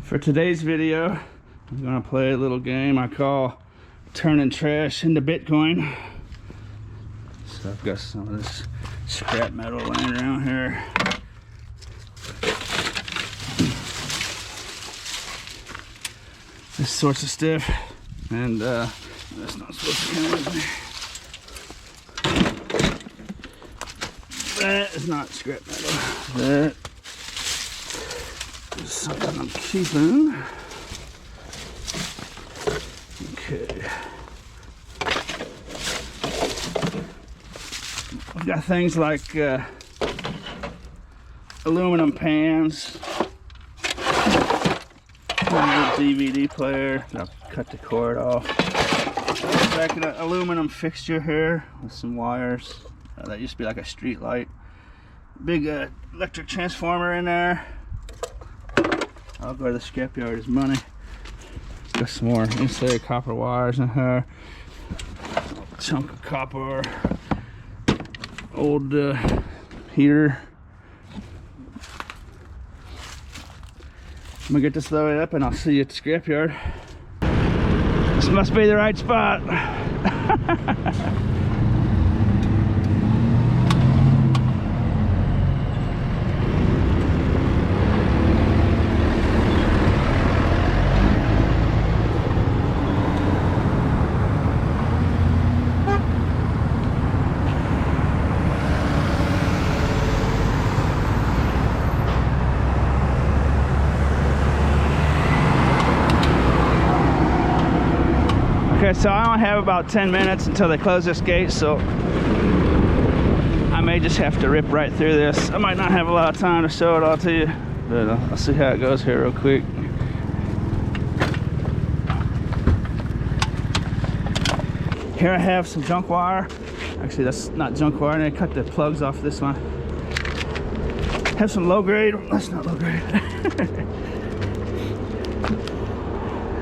For today's video, I'm gonna play a little game I call turning trash into Bitcoin. So I've got some of this scrap metal laying around here. This sorts of stuff, and that's not supposed to come with me. That is not scrap metal. That is something I'm keeping. Okay. I've got things like aluminum pans, DVD player. I'll cut the cord off. Back in an aluminum fixture here with some wires. That used to be like a street light. Big electric transformer in there. I'll go to the scrapyard. There's money. Got some more insulated copper wires in here. Chunk of copper. Old heater. I'm gonna get this loaded up and I'll see you at the scrapyard. This must be the right spot. Okay, so I only have about 10 minutes until they close this gate, so I may just have to rip right through this. I might not have a lot of time to show it all to you, but I'll see how it goes here real quick. Here I have some junk wire. Actually, that's not junk wire. I cut the plugs off this one. Have some low grade. That's not low grade.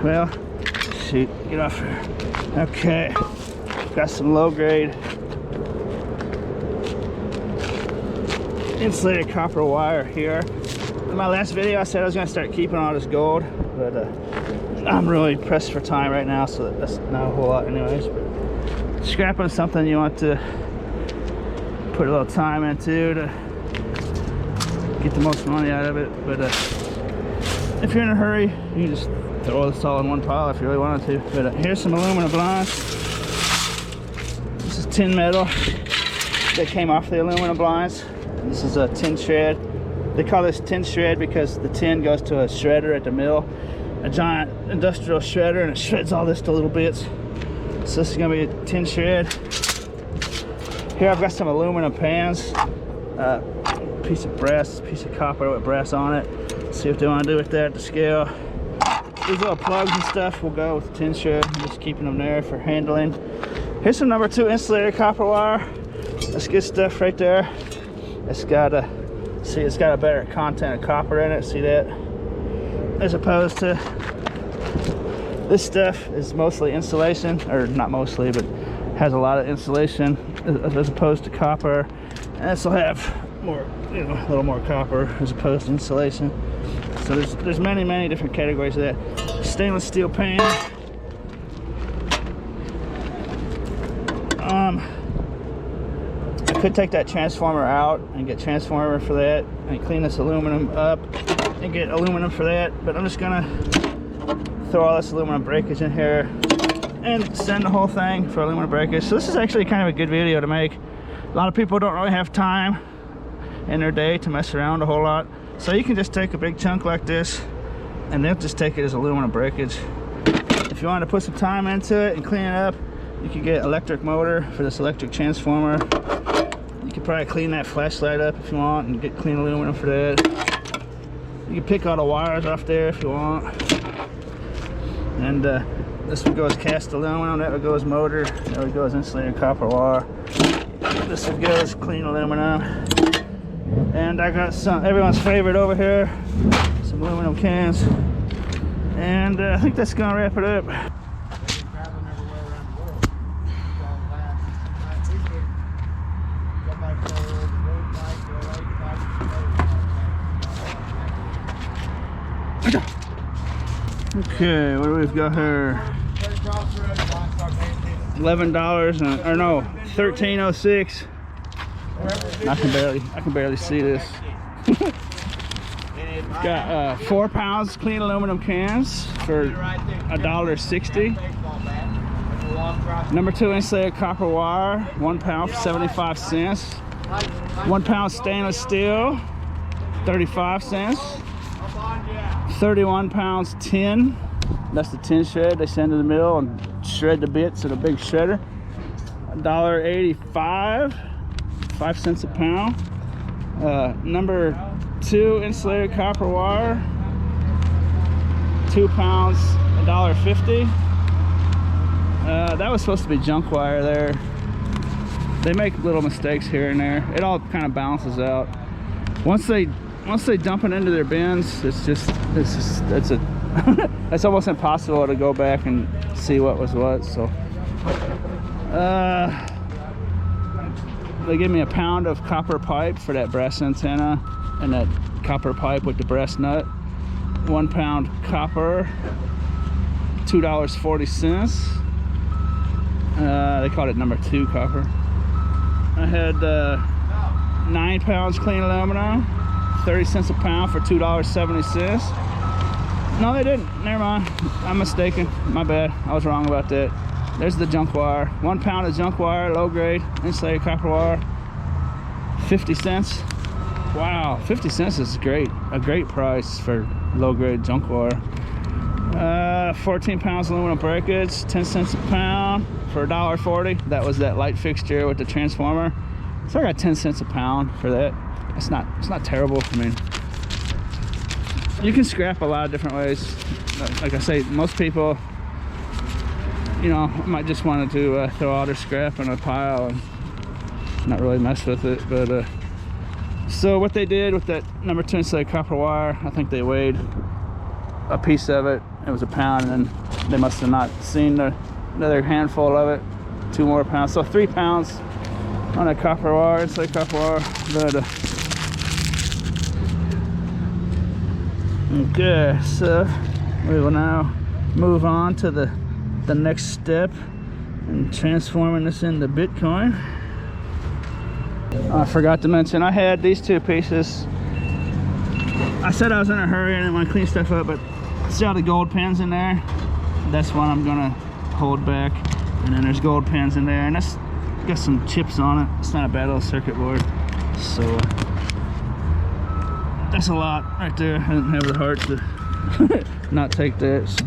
Well, shoot, get off here. Okay, got some low grade insulated copper wire here. In my last video I said I was going to start keeping all this gold, but I'm really pressed for time right now, so that's not a whole lot anyways. But scrapping something you want to put a little time into to get the most money out of it. But if you're in a hurry, you can just throw this all in one pile if you really wanted to. But here's some aluminum blinds. This is tin metal that came off the aluminum blinds. This is a tin shred. They call this tin shred because the tin goes to a shredder at the mill, a giant industrial shredder, and it shreds all this to little bits. So this is gonna be a tin shred. Here I've got some aluminum pans, piece of brass, piece of copper with brass on it. Let's see what they want to do with that to scale. These little plugs and stuff will go with the tin shred. I'm just keeping them there for handling. Here's some number 2 insulated copper wire. That's good stuff right there. It's got a, see, it's got a better content of copper in it. See that? As opposed to this stuff is mostly insulation, or not mostly, but has a lot of insulation as opposed to copper. And this will have more, you know, a little more copper as opposed to insulation. So there's many different categories of that. Stainless steel pan. I could take that transformer out and get transformer for that, and clean this aluminum up and get aluminum for that. But I'm just gonna throw all this aluminum breakage in here and send the whole thing for aluminum breakage. So this is actually kind of a good video to make. A lot of people don't really have time in their day to mess around a whole lot. So you can just take a big chunk like this and then just take it as aluminum breakage. If you want to put some time into it and clean it up, you can get electric motor for this electric transformer. You can probably clean that flashlight up if you want and get clean aluminum for that. You can pick all the wires off there if you want. And this would go as cast aluminum, that would go as motor, that would go as insulated copper wire. This would go as clean aluminum. And I got some, everyone's favorite over here, some aluminum cans. And I think that's gonna wrap it up. Okay, what do we've got here? $11 and, or no, $13.06. I can barely see this. Got 4 pounds clean aluminum cans for $1.60. Number 2 insulated copper wire, 1 pound for 75 cents. 1 pound stainless steel, 35 cents. 31 pounds tin. That's the tin shred they send to the mill and shred the bits in a big shredder. $1.85, 5 cents a pound. Number 2 insulated copper wire, 2 pounds, $1.50. That was supposed to be junk wire there. They make little mistakes here and there. It all kind of balances out. Once they dump it into their bins, it's almost impossible to go back and see what was what. So they give me a pound of copper pipe for that brass antenna and that copper pipe with the brass nut. 1 pound copper, $2.40. They called it number 2 copper. I had 9 pounds clean aluminum, 30 cents a pound for $2.70. No, they didn't. Never mind. I'm mistaken. My bad. I was wrong about that. There's the junk wire. 1 pound of junk wire, low grade, insulated copper wire, 50 cents. Wow, 50 cents is great. A great price for low grade junk wire. 14 pounds aluminum breakage, 10 cents a pound for $1.40. That was that light fixture with the transformer. So I got 10 cents a pound for that. It's not terrible. I mean, you can scrap a lot of different ways. Like I say, most people, you know, might just want to throw all their scrap in a pile and not really mess with it. But so what they did with that number 2 insulated copper wire, I think they weighed a piece of it. It was a pound, and then they must have not seen another handful of it. 2 more pounds, so 3 pounds on a copper wire, insulated copper wire. But okay, so we will now move on to the next step in transforming this into Bitcoin. I forgot to mention, I had these 2 pieces. I said I was in a hurry and I didn't want to clean stuff up, but see all the gold pins in there? That's one I'm gonna hold back. And then there's gold pins in there, and that's got some chips on it. It's not a bad little circuit board. So that's a lot right there. I didn't have the heart to not take that. So.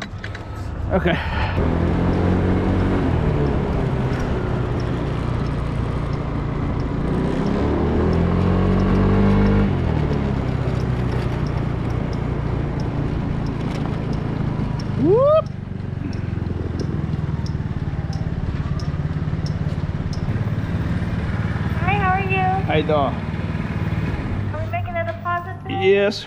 Okay. Whoop. Hi, how are you? How you doing? Are we making a deposit today? Yes.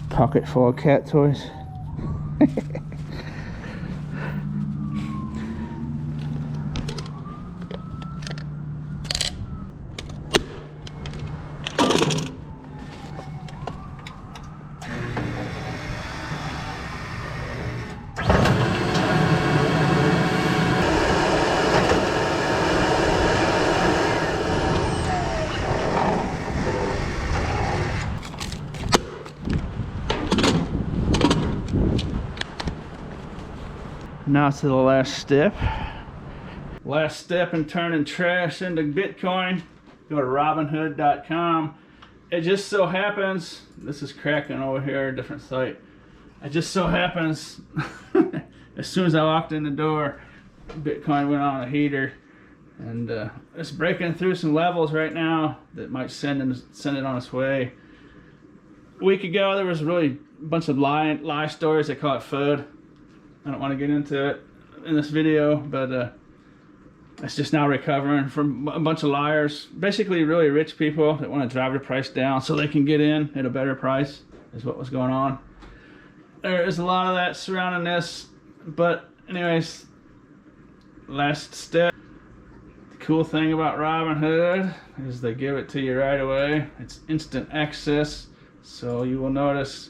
Pocket full of cat toys. Now to the last step. Last step in turning trash into Bitcoin. Go to robinhood.com. It just so happens, this is cracking over here, a different site. It just so happens, as soon as I walked in the door, Bitcoin went on a heater. And it's breaking through some levels right now that might send it on its way. A week ago, there was really a bunch of lie stories. They call it FUD. I don't want to get into it in this video, but It's just now recovering from a bunch of liars, basically really rich people that want to drive the price down so they can get in at a better price, is what was going on. There is a lot of that surrounding this, but anyways, last step. The cool thing about Robinhood is they give it to you right away. It's instant access, so you will notice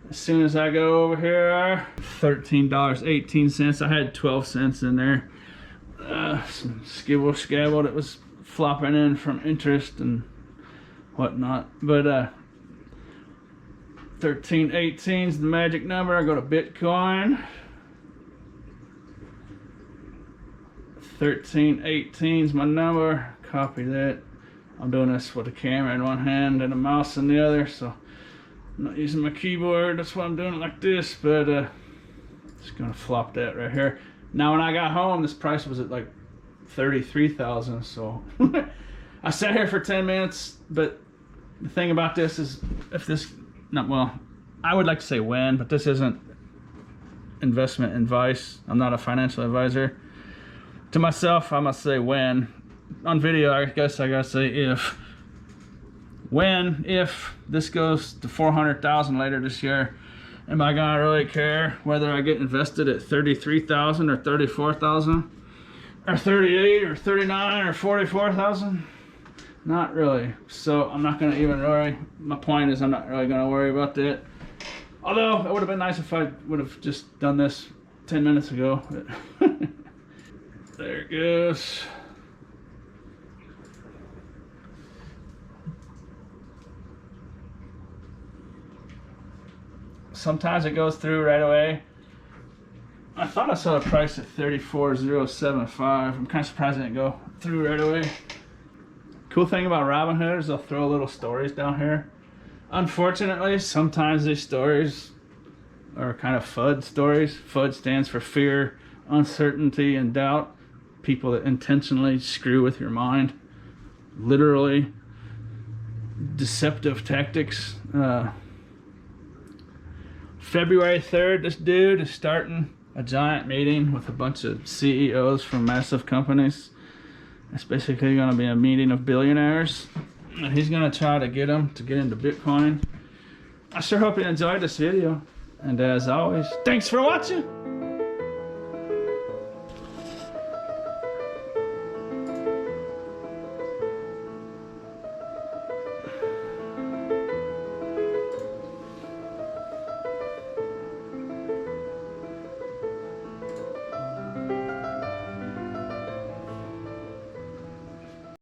as soon as I go over here, $13.18. I had 12 cents in there. Some skibble scabble that was flopping in from interest and whatnot, but 1318 is the magic number. I go to Bitcoin. 1318 is my number. Copy that. I'm doing this with a camera in one hand and a mouse in the other, so I'm not using my keyboard. That's why I'm doing it like this, but just gonna flop that right here. Now when I got home, this price was at like 33,000, so I sat here for 10 minutes, but the thing about this is, if this, not well, I would like to say when, but this isn't investment advice. I'm not a financial advisor. To myself, I must say when. On video, I guess I gotta say if. When, if this goes to 400,000 later this year, am I gonna really care whether I get invested at 33,000 or 34,000 or 38 or 39 or 44,000? Not really. So I'm not gonna even worry. My point is I'm not really gonna worry about that. Although it would have been nice if I would have just done this 10 minutes ago. There it goes. Sometimes it goes through right away. I thought I saw the price at 34,075. I'm kind of surprised it didn't go through right away. Cool thing about Robinhood is they'll throw little stories down here. Unfortunately, sometimes these stories are kind of FUD stories. FUD stands for fear, uncertainty, and doubt. People that intentionally screw with your mind. Literally. Deceptive tactics. February 3rd, this dude is starting a giant meeting with a bunch of CEOs from massive companies. It's basically going to be a meeting of billionaires, and he's going to try to get them to get into Bitcoin. I sure hope you enjoyed this video, and as always, thanks for watching.